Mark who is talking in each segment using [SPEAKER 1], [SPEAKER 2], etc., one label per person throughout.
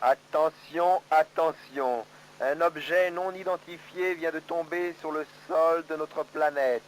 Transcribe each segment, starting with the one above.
[SPEAKER 1] Attention, attention. Un objet non identifié vient de tomber sur le sol de notre planète.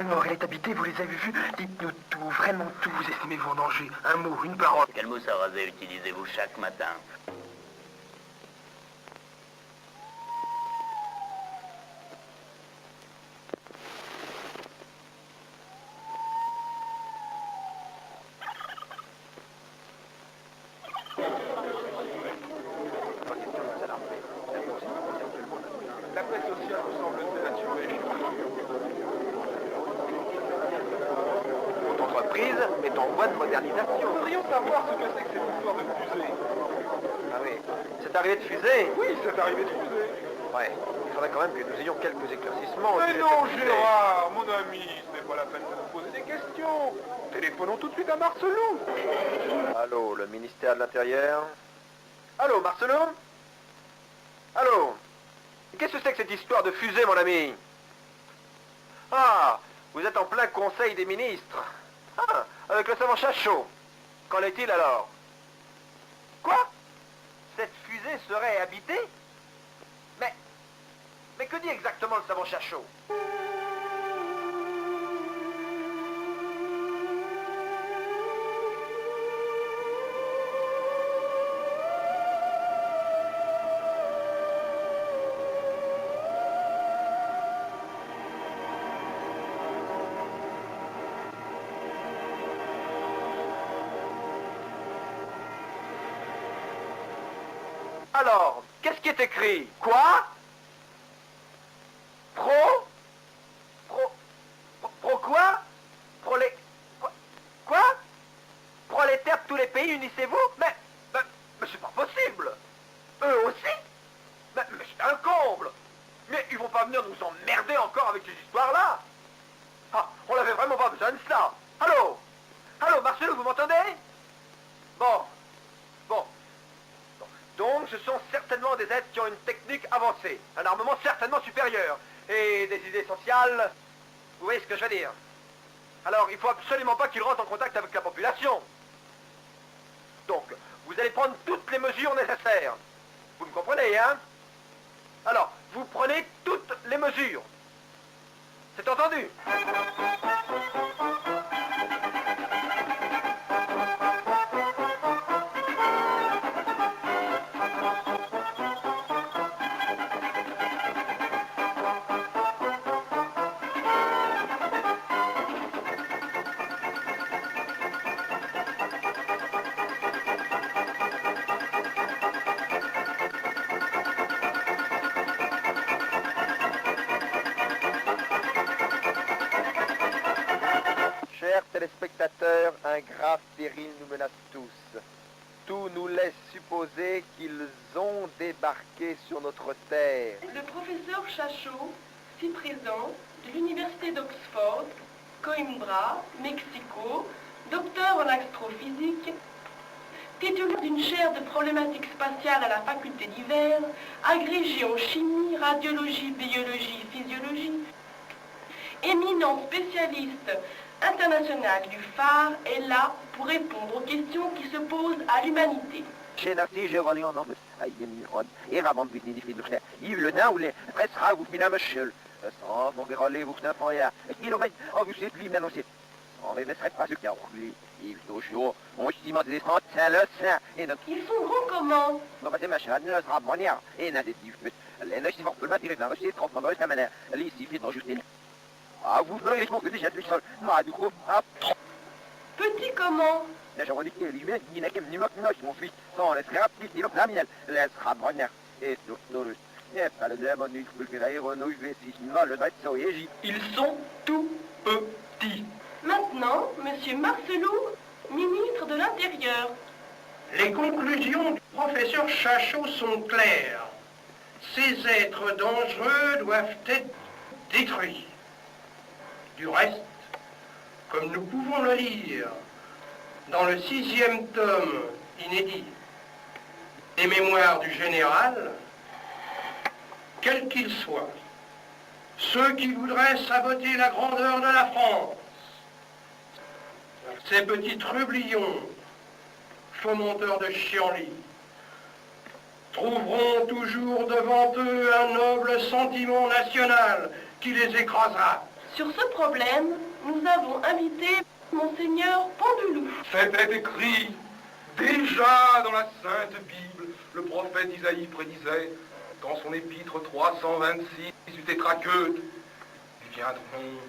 [SPEAKER 2] Alors, elle est habitée, vous les avez vus? Dites-nous tout, vraiment tout. Vous estimez-vous en danger? Un mot, une parole.
[SPEAKER 3] Quelle mousse à raser utilisez-vous chaque matin?
[SPEAKER 1] La paix sociale vous semble dénaturée. Votre entreprise est en voie de modernisation. Nous voudrions savoir ce que c'est que cette histoire de fusée. Ah oui, cette arrivée de fusée? Oui, cette arrivée de fusée. Ouais, il faudrait quand même que nous ayons quelques éclaircissements.
[SPEAKER 4] Mais non, Gérard, mon ami, ce n'est pas la peine de nous poser des questions. Téléphonons tout de suite à Marcelou.
[SPEAKER 1] Allô, le ministère de l'Intérieur? Allô, Marcelon? Allô? Qu'est-ce que c'est que cette histoire de fusée, mon ami? Ah, vous êtes en plein conseil des ministres. Ah, avec le savant chat chaud. Qu'en est-il alors? Quoi? Cette fusée serait habitée? Mais que dit exactement le savant chat chaud? Alors, qu'est-ce qui est écrit? Quoi? Pro Pro quoi? Pro les... Quoi? Prolétaires de tous les pays, unissez-vous? Mais c'est pas possible. Eux aussi? Mais c'est un comble. Mais ils vont pas venir nous emmerder encore avec ces histoires-là. Ah, on n'avait vraiment pas besoin de ça. Allô? Allô, Marcelo, vous m'entendez? Bon. Donc, ce sont certainement des êtres qui ont une technique avancée, un armement certainement supérieur, et des idées sociales. Vous voyez ce que je veux dire? Alors, il faut absolument pas qu'ils rentrent en contact avec la population. Donc, vous allez prendre toutes les mesures nécessaires. Vous me comprenez, hein? Alors, vous prenez toutes les mesures. C'est entendu? Chers téléspectateurs, un grave péril nous menace tous. Tout nous laisse supposer qu'ils ont débarqué sur notre terre.
[SPEAKER 5] Le professeur Chachot, si présent, de l'Université d'Oxford, Coimbra, Mexico, docteur en astrophysique, titulaire d'une chaire de problématiques spatiales à la faculté d'hiver, agrégé en chimie, radiologie, biologie, physiologie, éminent spécialiste international du phare est là pour répondre aux questions qui se posent à l'humanité. Ils sont grands comment? Petit comment?
[SPEAKER 2] Ils sont tout petits.
[SPEAKER 5] Maintenant, Monsieur Marcelou, ministre de l'Intérieur.
[SPEAKER 6] Les conclusions du professeur Chachot sont claires. Ces êtres dangereux doivent être détruits. Du reste, comme nous pouvons le lire dans le 6e tome inédit des mémoires du général, quels qu'ils soient, ceux qui voudraient saboter la grandeur de la France, ces petits trublions, fomenteurs de chienlit, trouveront toujours devant eux un noble sentiment national qui les écrasera.
[SPEAKER 5] Sur ce problème, nous avons invité Monseigneur Pendeloup.
[SPEAKER 4] C'était écrit déjà dans la Sainte Bible. Le prophète Isaïe prédisait, dans son épître 326 du Tétraqueute, ils viendront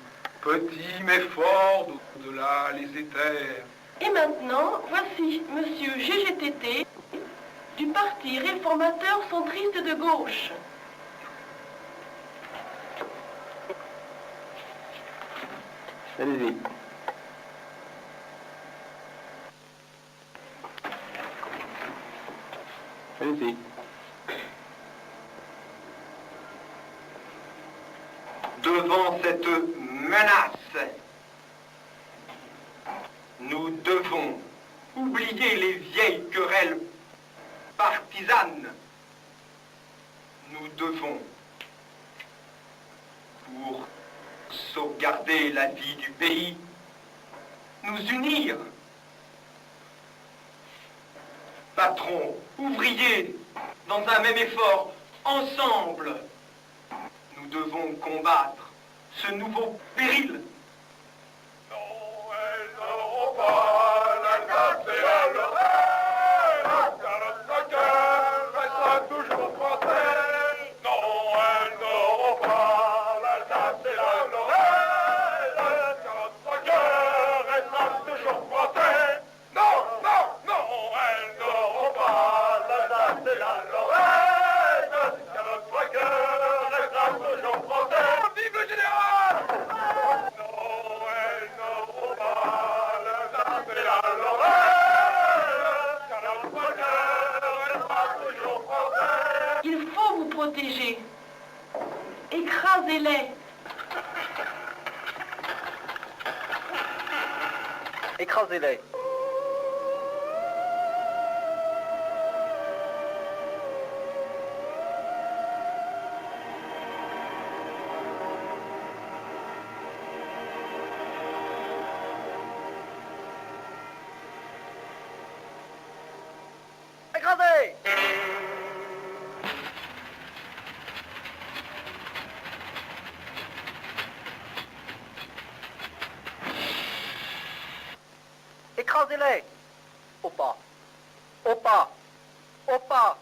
[SPEAKER 4] petits mais forts d'au-delà les éthers.
[SPEAKER 5] Et maintenant, voici Monsieur GGTT du Parti réformateur centriste de gauche.
[SPEAKER 1] Allez-y. Allez-y.
[SPEAKER 6] Devant cette menace, nous devons oublier les vieilles querelles partisanes. Nous devons, pour sauvegarder la vie du pays, nous unir. Patrons, ouvriers, dans un même effort, ensemble, nous devons combattre ce nouveau péril.
[SPEAKER 4] Non, elles n'auront pas l'Alsace et la Lorraine, car notre cœur restera toujours français. Non, elles n'auront pas l'Alsace et la Lorraine, car notre cœur restera toujours français. Non, non, non, elles n'auront pas l'Alsace et la Lorraine, car notre cœur restera toujours français.
[SPEAKER 5] Il faut vous protéger. Écrasez-les.
[SPEAKER 1] Écrasez-les. Écrasez! Écrasez-les! Au pas! Au pas! Au pas!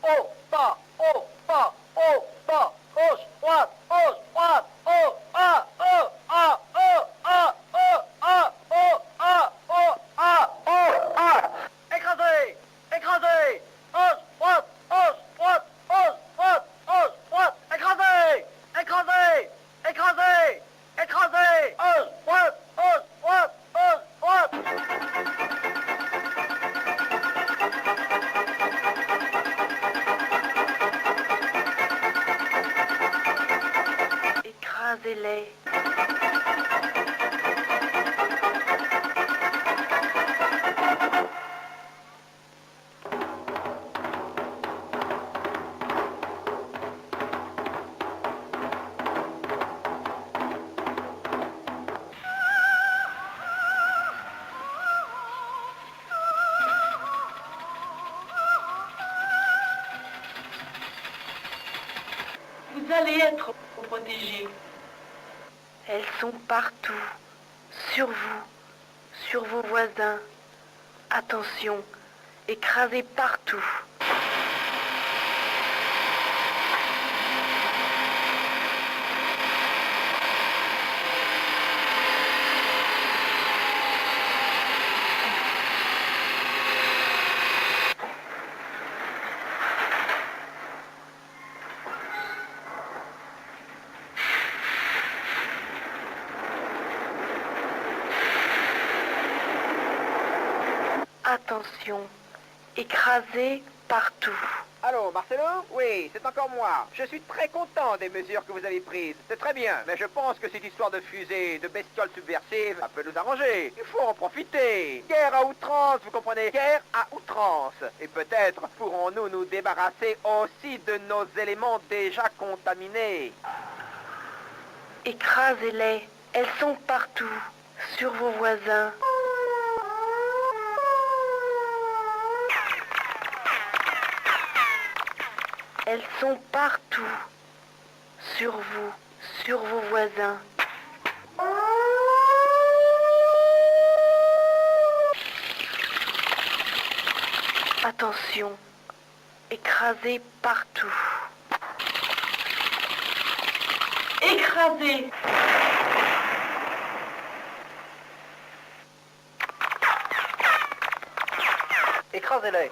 [SPEAKER 1] Au pas! Au pas! Au pas! Gauche, droite! Gauche, droite! Au! Ah! Oh! Ah! Oh! Ah! Oh! Ah! Oh! Ah! Oh! Ah! Oh! Ah! Écrasez! Écrasez! Gauche, droite! Gauche, droite! Gauche, droite! Gauche, droite! Écrasez! Écrasez! Écrasez! Écrasez! Gauche, droite! Gauche, droite! Gauche, droite!
[SPEAKER 5] Écrasez-les. Vous allez être protégés. Elles sont partout, sur vous, sur vos voisins. Attention, écrasez partout. Attention, écrasez partout.
[SPEAKER 1] Allô, Marcelo? Oui, c'est encore moi. Je suis très content des mesures que vous avez prises. C'est très bien, mais je pense que cette histoire de fusée, de bestioles subversives, ça peut nous arranger. Il faut en profiter. Guerre à outrance, vous comprenez? Guerre à outrance. Et peut-être pourrons-nous nous débarrasser aussi de nos éléments déjà contaminés.
[SPEAKER 5] Écrasez-les. Elles sont partout, sur vos voisins. Elles sont partout, sur vous, sur vos voisins. Attention, écrasez partout. Écrasez.
[SPEAKER 1] Écrasez-les.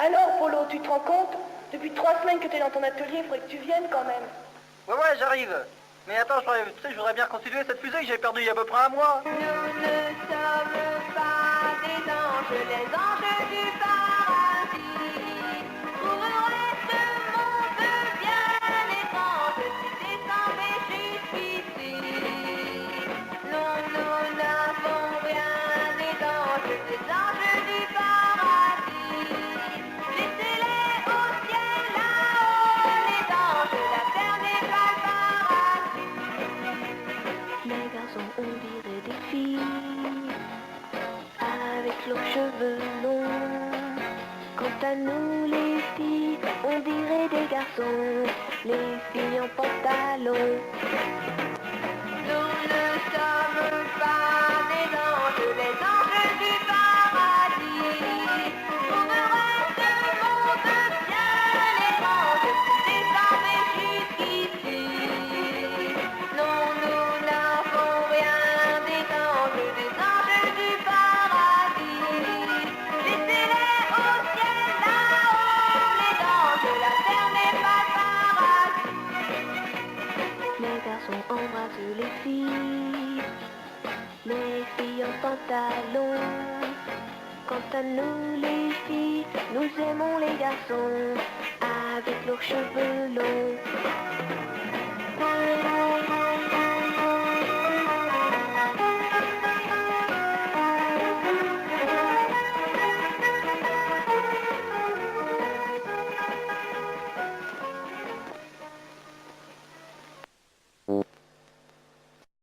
[SPEAKER 5] Alors, Polo, tu te rends compte? Depuis 3 semaines que t'es dans ton atelier, il faudrait que tu viennes quand même.
[SPEAKER 7] Ouais, j'arrive. Mais attends, je voudrais bien reconstituer cette fusée que j'ai perdue il y a à peu près un mois.
[SPEAKER 8] Nous ne sommes pas des anges, les anges du paradis. Trouverait ce monde bien étrange si descendait jusqu'ici. Non, nous n'avons rien des anges du paradis. Laissez-les au ciel là-haut, les anges, la terre n'est pas le paradis. Les garçons, on dirait des filles, avec leurs cheveux longs. Quant à nous, les filles, on dirait des garçons, les filles en pantalon. Nous ne sommes pas des anges, les anges du paradis. Trouverait ce monde bien étrange si descendait jusqu'ici. Non, nous n'avons rien des anges du paradis. Laissez-les au ciel là-haut, les anges, la terre n'est pas le paradis. Les garçons embrassent les filles en pantalon. Quant à nous, les filles, nous aimons les garçons avec leurs cheveux longs.